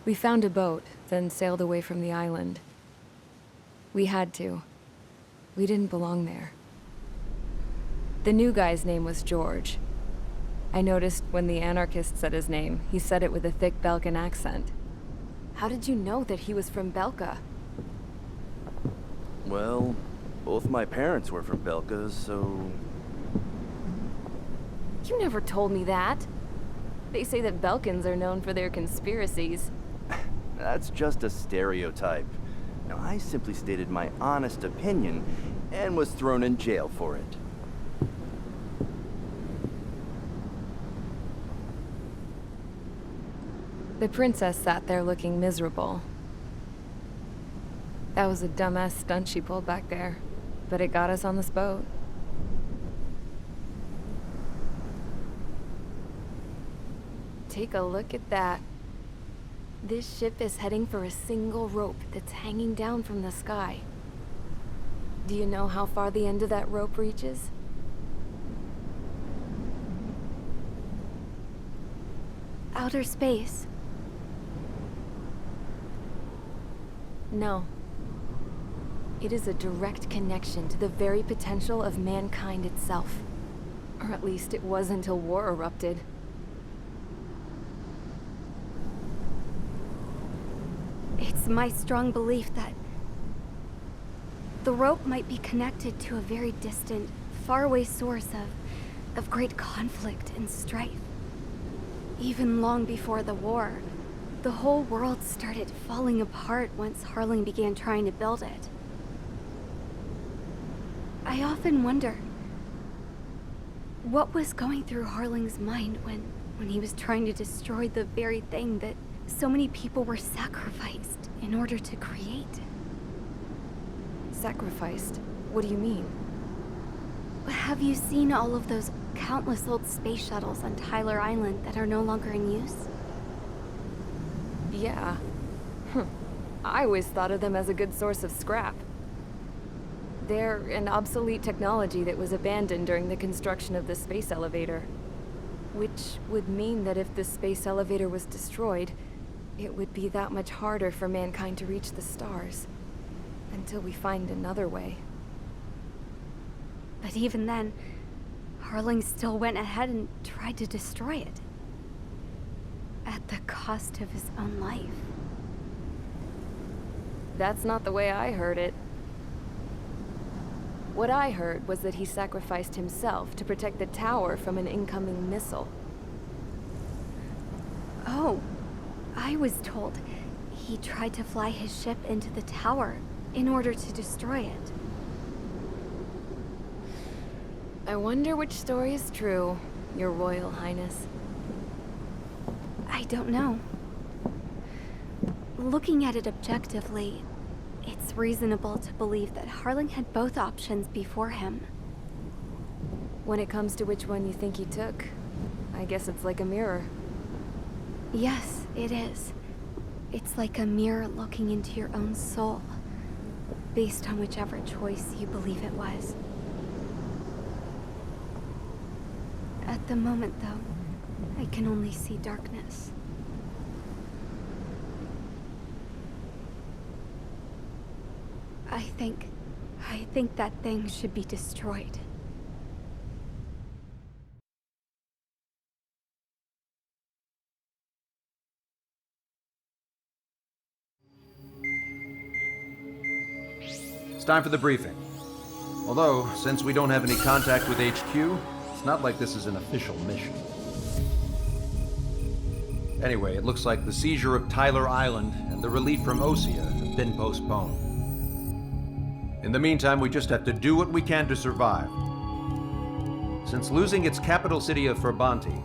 We found a boat, then sailed away from the island. We had to. We didn't belong there. The new guy's name was George. I noticed when the anarchist said his name, he said it with a thick Belkan accent. How did you know that he was from Belka? Well, both my parents were from Belka, so... You never told me that. They say that Belkans are known for their conspiracies. That's just a stereotype. Now, I simply stated my honest opinion and was thrown in jail for it. The princess sat there looking miserable. That was a dumbass stunt she pulled back there, but it got us on this boat. Take a look at that. This ship is heading for a single rope that's hanging down from the sky. Do you know how far the end of that rope reaches? Outer space. No. It is a direct connection to the very potential of mankind itself. Or at least it was until war erupted. It's my strong belief that the rope might be connected to a very distant, faraway source of great conflict and strife. Even long before the war, the whole world started falling apart once Harling began trying to build it. I often wonder what was going through Harling's mind when he was trying to destroy the very thing that so many people were sacrificed in order to create. Sacrificed? What do you mean? Have you seen all of those countless old space shuttles on Tyler Island that are no longer in use? Yeah. I always thought of them as a good source of scrap. They're an obsolete technology that was abandoned during the construction of the space elevator. Which would mean that if the space elevator was destroyed, it would be that much harder for mankind to reach the stars. Until we find another way. But even then, Harling still went ahead and tried to destroy it. At the cost of his own life. That's not the way I heard it. What I heard was that he sacrificed himself to protect the tower from an incoming missile. Oh, I was told he tried to fly his ship into the tower in order to destroy it. I wonder which story is true, Your Royal Highness. I don't know. Looking at it objectively, it's reasonable to believe that Harling had both options before him. When it comes to which one you think he took, I guess it's like a mirror. Yes, it is. It's like a mirror looking into your own soul, based on whichever choice you believe it was. At the moment, though, I can only see darkness. I think that thing should be destroyed. It's time for the briefing. Although, since we don't have any contact with HQ, it's not like this is an official mission. Anyway, it looks like the seizure of Tyler Island and the relief from Osea have been postponed. In the meantime, we just have to do what we can to survive. Since losing its capital city of Ferbanti,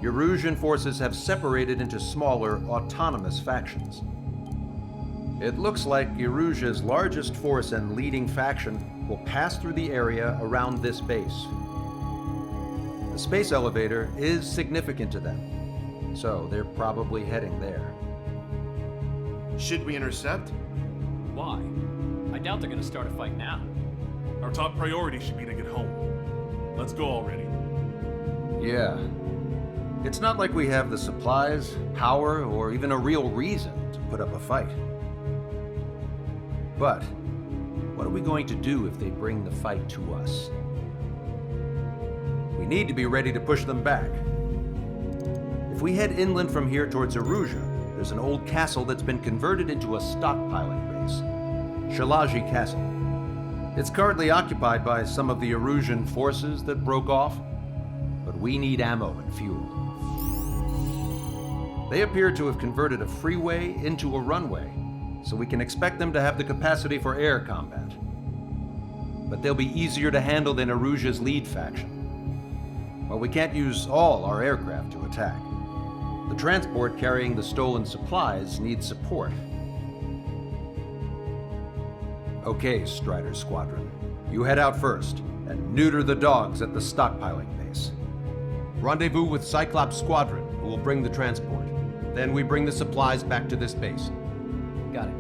Erusian forces have separated into smaller, autonomous factions. It looks like Erusia's largest force and leading faction will pass through the area around this base. The space elevator is significant to them, so they're probably heading there. Should we intercept? Why? I doubt they're gonna start a fight now. Our top priority should be to get home. Let's go already. Yeah. It's not like we have the supplies, power, or even a real reason to put up a fight. But what are we going to do if they bring the fight to us? We need to be ready to push them back. If we head inland from here towards Aruja, there's an old castle that's been converted into a stockpiling base. Shalaji Castle. It's currently occupied by some of the Arusian forces that broke off, but we need ammo and fuel. They appear to have converted a freeway into a runway, so we can expect them to have the capacity for air combat. But they'll be easier to handle than Aruja's lead faction. While we can't use all our aircraft to attack, the transport carrying the stolen supplies needs support. Okay, Strider Squadron. You head out first and neuter the dogs at the stockpiling base. Rendezvous with Cyclops Squadron, who will bring the transport. Then we bring the supplies back to this base. Got it.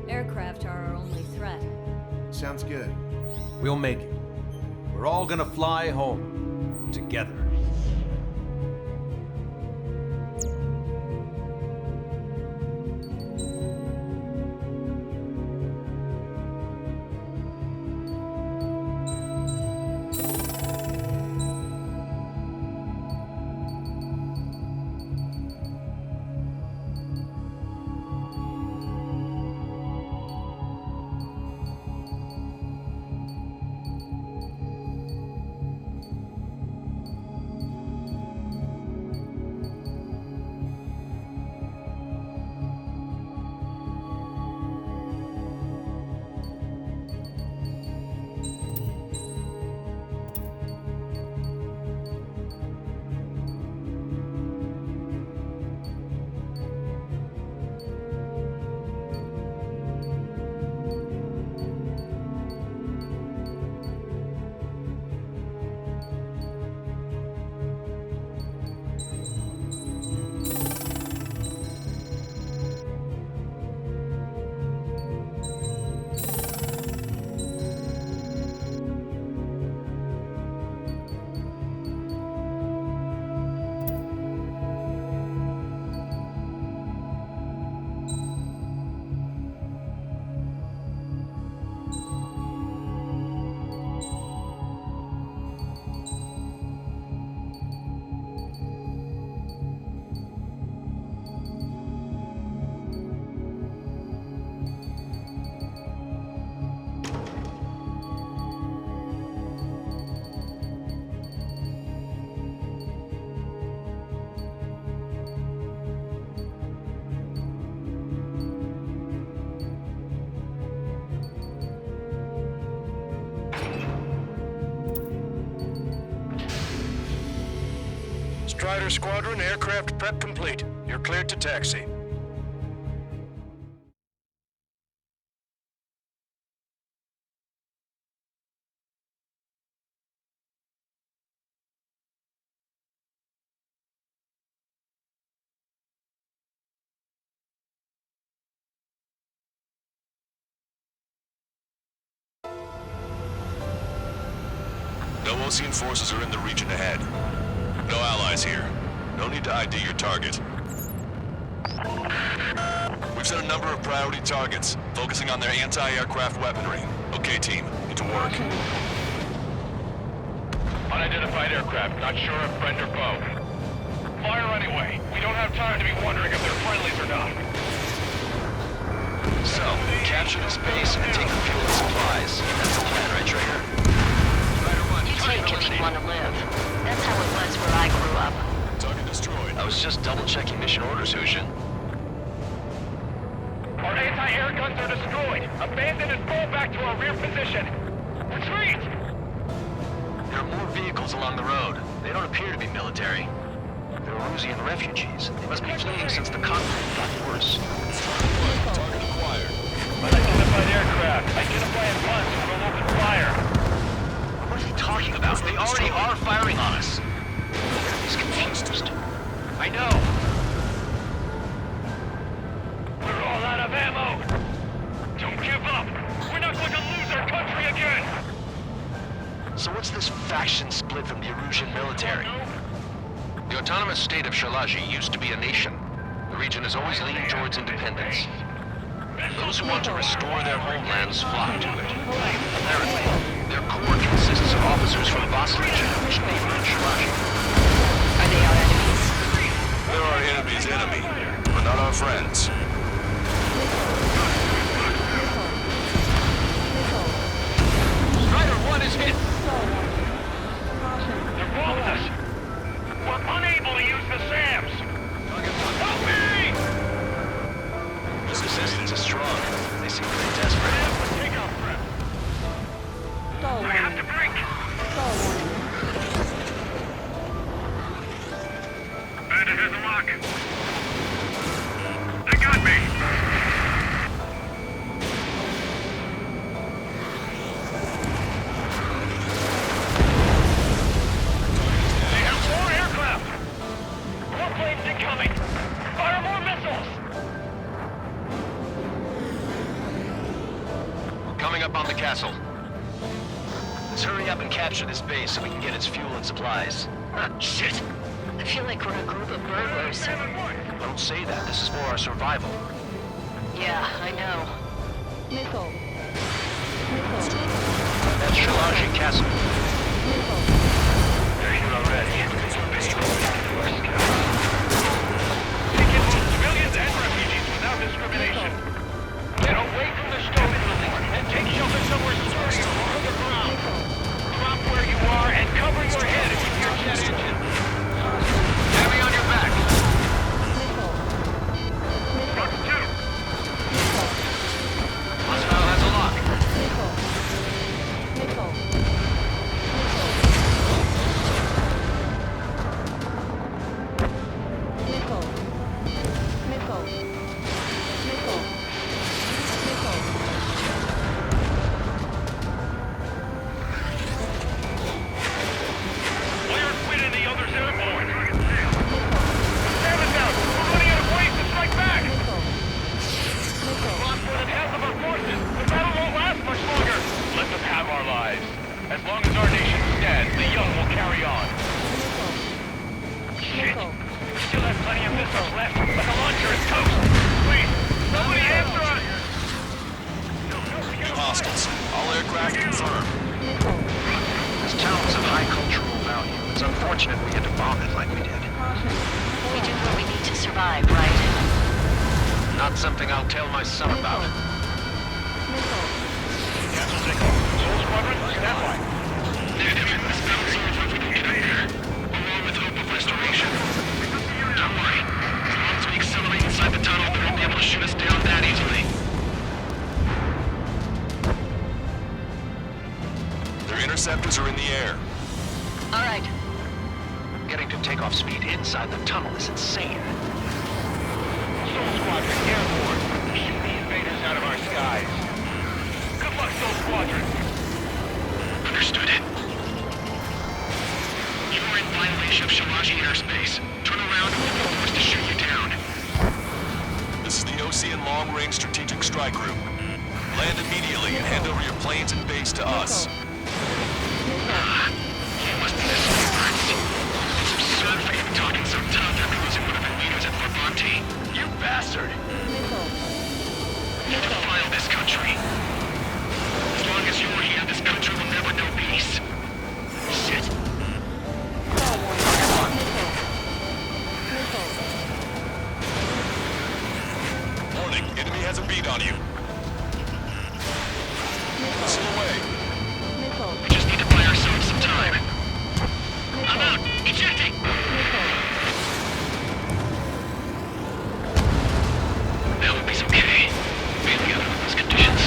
Aircraft are our only threat. Sounds good. We'll make it. We're all gonna fly home together. Strider Squadron, aircraft prep complete. You're cleared to taxi. No Osean forces are in the region ahead. No allies here. No need to ID your target. We've set a number of priority targets, focusing on their anti-aircraft weaponry. Okay, team, get to work. Unidentified aircraft, not sure if friend or foe. Fire anyway. We don't have time to be wondering if they're friendlies or not. So, capture this base and take the fuel and supplies. That's the plan, right, Traeger? You take if you want to live. That's how it was where I grew up. Target destroyed. I was just double-checking mission orders, Hushin. Our anti-air guns are destroyed. Abandon and fall back to our rear position. Retreat! There are more vehicles along the road. They don't appear to be military. They're Arusian refugees. They must be fleeing since the conflict got worse. Target acquired. Unidentified aircraft. Identify at once or we'll open fire. What are you talking about? They already are firing on us. He's confused. I know. We're all out of ammo. Don't give up. We're not going to lose our country again. So what's this faction split from the Arusian military? Your autonomous state of Shalaji used to be a nation. The region has always leaned towards independence. Those who want to restore their homelands flock to it. Apparently, their core consists of officers from Boss Legion, which neighbor Shalaji. Are they our enemies? They're our enemy's enemy, but not our friends. Strider 1 is hit. They're following us. We're unable to use the SAMs. Help me! This resistance is strong. They seem pretty desperate. Take off prep. I have to break. Bandit has a lock. They got me. They have 4 aircraft. More planes incoming. Fire more missiles. We're coming up on the castle. Let's hurry up and capture this base so we can get its fuel and supplies. Shit. I feel like we're a group of burglars. Don't say that. This is for our survival. Yeah, I know. That's Shalaji Castle. They're here already. Take in both civilians and refugees without discrimination. Get away from the stone building and take shelter somewhere sturdier or underground. Drop where you are and cover your head if you hear jet engine. Enemy on your back. Rock 2. Hostile has a lock. Clear Quinn and the others airborne. Stand it down. We're running out of ways to strike back. We've lost more than half of our forces. The battle won't last much longer. Let them have our lives. As long as our nation stands, the young will carry on. Shit. We still have plenty of missiles left, but the launcher is toast. Please, somebody answer us. New hostiles. All aircraft confirmed. This town is of high cultural value. It's unfortunate we had to bomb it like we did. We do what we need to survive, right? Not something I'll tell my son about. Cancel signal. Soul Squadron, stand by. Negative. This bounce off if we can get up there. Along with hope of restoration. Don't worry. As long as we accelerate inside the tunnel, they won't be able to shoot us down that easily. Their interceptors are in the air. All right. Getting to takeoff speed inside the tunnel is insane. Soul Squadron, airborne. Shoot the invaders out of our skies. Good luck, Soul Squadron. Understood. You are in violation of Shalaji airspace. Turn around and we'll be forced to shoot you down. This is the Ocean Long Range Strategic Strike Group. Land immediately and hand over your planes and base to us. You must be the experts. It's absurd for you to be talking so tough after losing one of the leaders at Brabante. You bastard! You defile this country. As long as you're here, this country will never know peace. Shit. Warning, enemy has a beat on you. Missile away. We just need to buy ourselves some time. I'm out! Ejecting! That will be okay. Mainly under those conditions.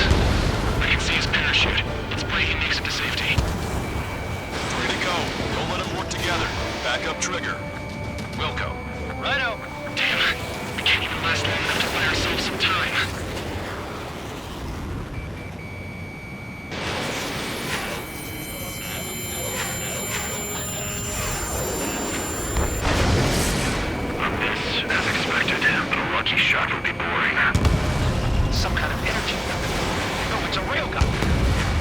I can see his parachute. Let's pray he makes it to safety. 3 to go. Don't let them work together. Back up trigger. Wilco. Righto. Damn. We can't even last long enough to buy ourselves some time. This, as expected, but a lucky shot would be boring. Some kind of energy weapon. No, it's a railgun.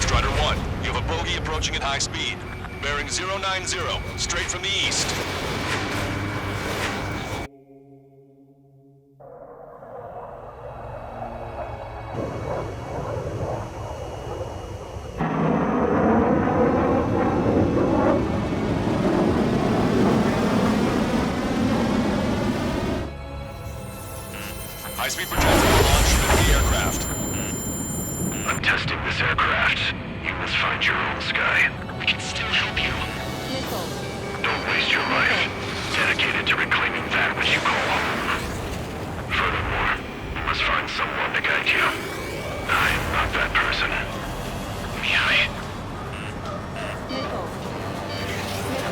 Strider 1, you have a bogey approaching at high speed. Bearing 090, straight from the east. High-speed projectile launch from the aircraft. I'm testing this aircraft. You must find your own sky. We can still help you. Don't waste your life. Dedicated to reclaiming that which you call home. Furthermore, you must find someone to guide you. I am not that person. Mihai.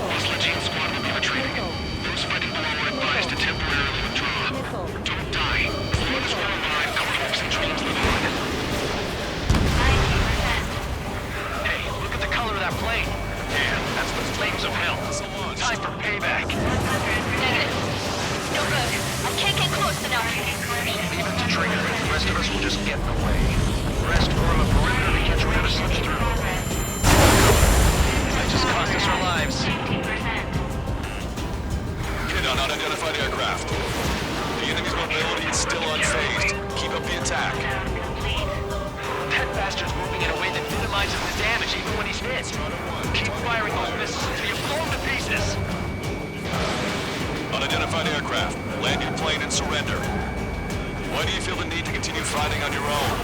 Muslatine squad will be retreating. Those fighting below are advised to temporarily withdraw. Don't die. As long as we're alive, our hopes and dreams live on. 90%. Hey, look at the color of that plane. Damn, that's the flames of hell. Time for payback. Negative. No good. I can't get close enough. Leave it to Trigger. The rest of us will just get in the way. The rest form a perimeter to catch whatever slips through. That just cost us our lives. 18%. Hit on unidentified aircraft. The enemy's mobility is still unfazed. Keep up the attack. Complete. That bastard's moving in a way that minimizes the damage even when he's hit. Keep firing those missiles until you blow him to pieces. Unidentified aircraft. Land your plane and surrender. Why do you feel the need to continue fighting on your own?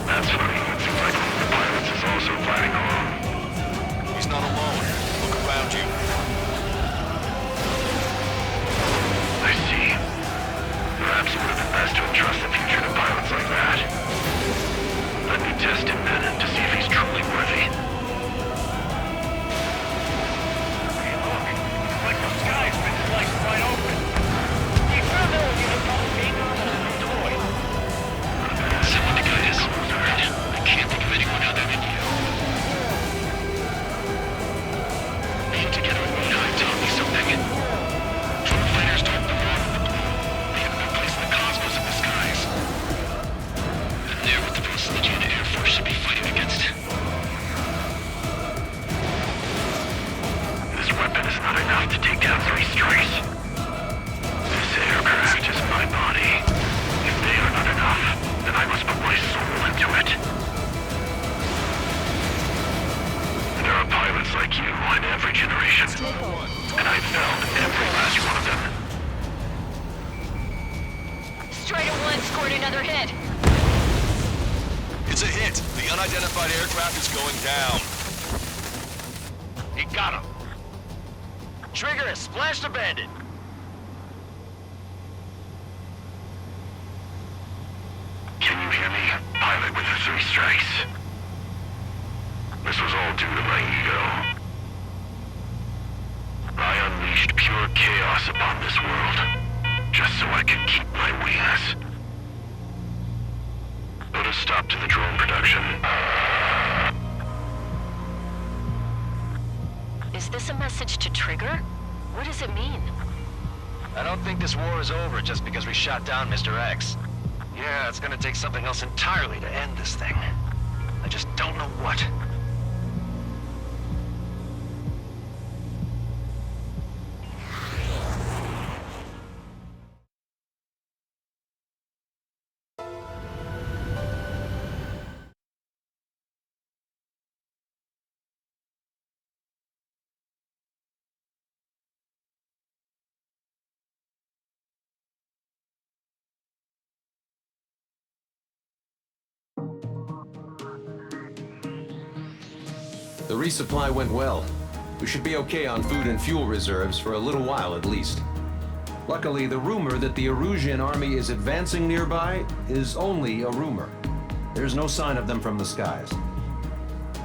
That's funny. It seems like one of the pilots is also fighting alone. He's not alone. Look around you. I see. Perhaps it would have been best to entrust the future to pilots like that. Let me test him then to see if he's truly worthy. Hey, look. It's like the sky's been sliced right open. You found that will be the problem being on a toy. Someone to guide us. I can't think of anyone other than you. Being together with Mihai taught me something. True fighters don't belong in the globe. They have no place in the cosmos of the skies. And they're what the most legit Air Force should be fighting against. This weapon is not enough to take down 3 strikes. This aircraft is my body. If they are not enough, then I must put my soul into it. There are pilots like you in every generation. And I've found every last one of them. Strider 1 scored another hit. It's a hit. The unidentified aircraft is going down. He got him. Trigger has splashed a bandit. Can you hear me? Pilot with the 3 strikes. This was all due to my ego. I unleashed pure chaos upon this world, just so I could keep my wings. Put a stop to the drone production. Is this a message to Trigger? What does it mean? I don't think this war is over just because we shot down Mr. X. Yeah, it's gonna take something else entirely to end this thing. I just don't know what. The resupply went well. We should be okay on food and fuel reserves for a little while at least. Luckily, the rumor that the Erusian army is advancing nearby is only a rumor. There's no sign of them from the skies.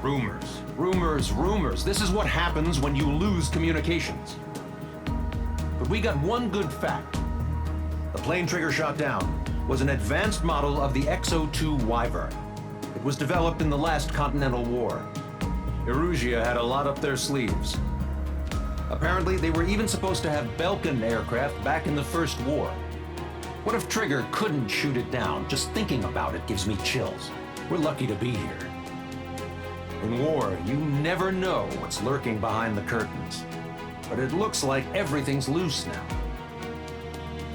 Rumors, rumors, rumors. This is what happens when you lose communications. But we got one good fact. The plane Trigger shot down was an advanced model of the XO-2 Wyvern. It was developed in the last Continental War. Erusia had a lot up their sleeves. Apparently, they were even supposed to have Belkin aircraft back in the First War. What if Trigger couldn't shoot it down? Just thinking about it gives me chills. We're lucky to be here. In war, you never know what's lurking behind the curtains. But it looks like everything's loose now.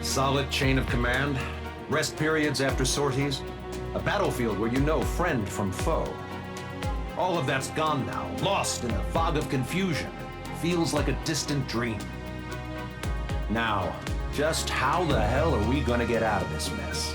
Solid chain of command, rest periods after sorties, a battlefield where you know friend from foe. All of that's gone now, lost in a fog of confusion. Feels like a distant dream. Now, Just how the hell are we gonna get out of this mess?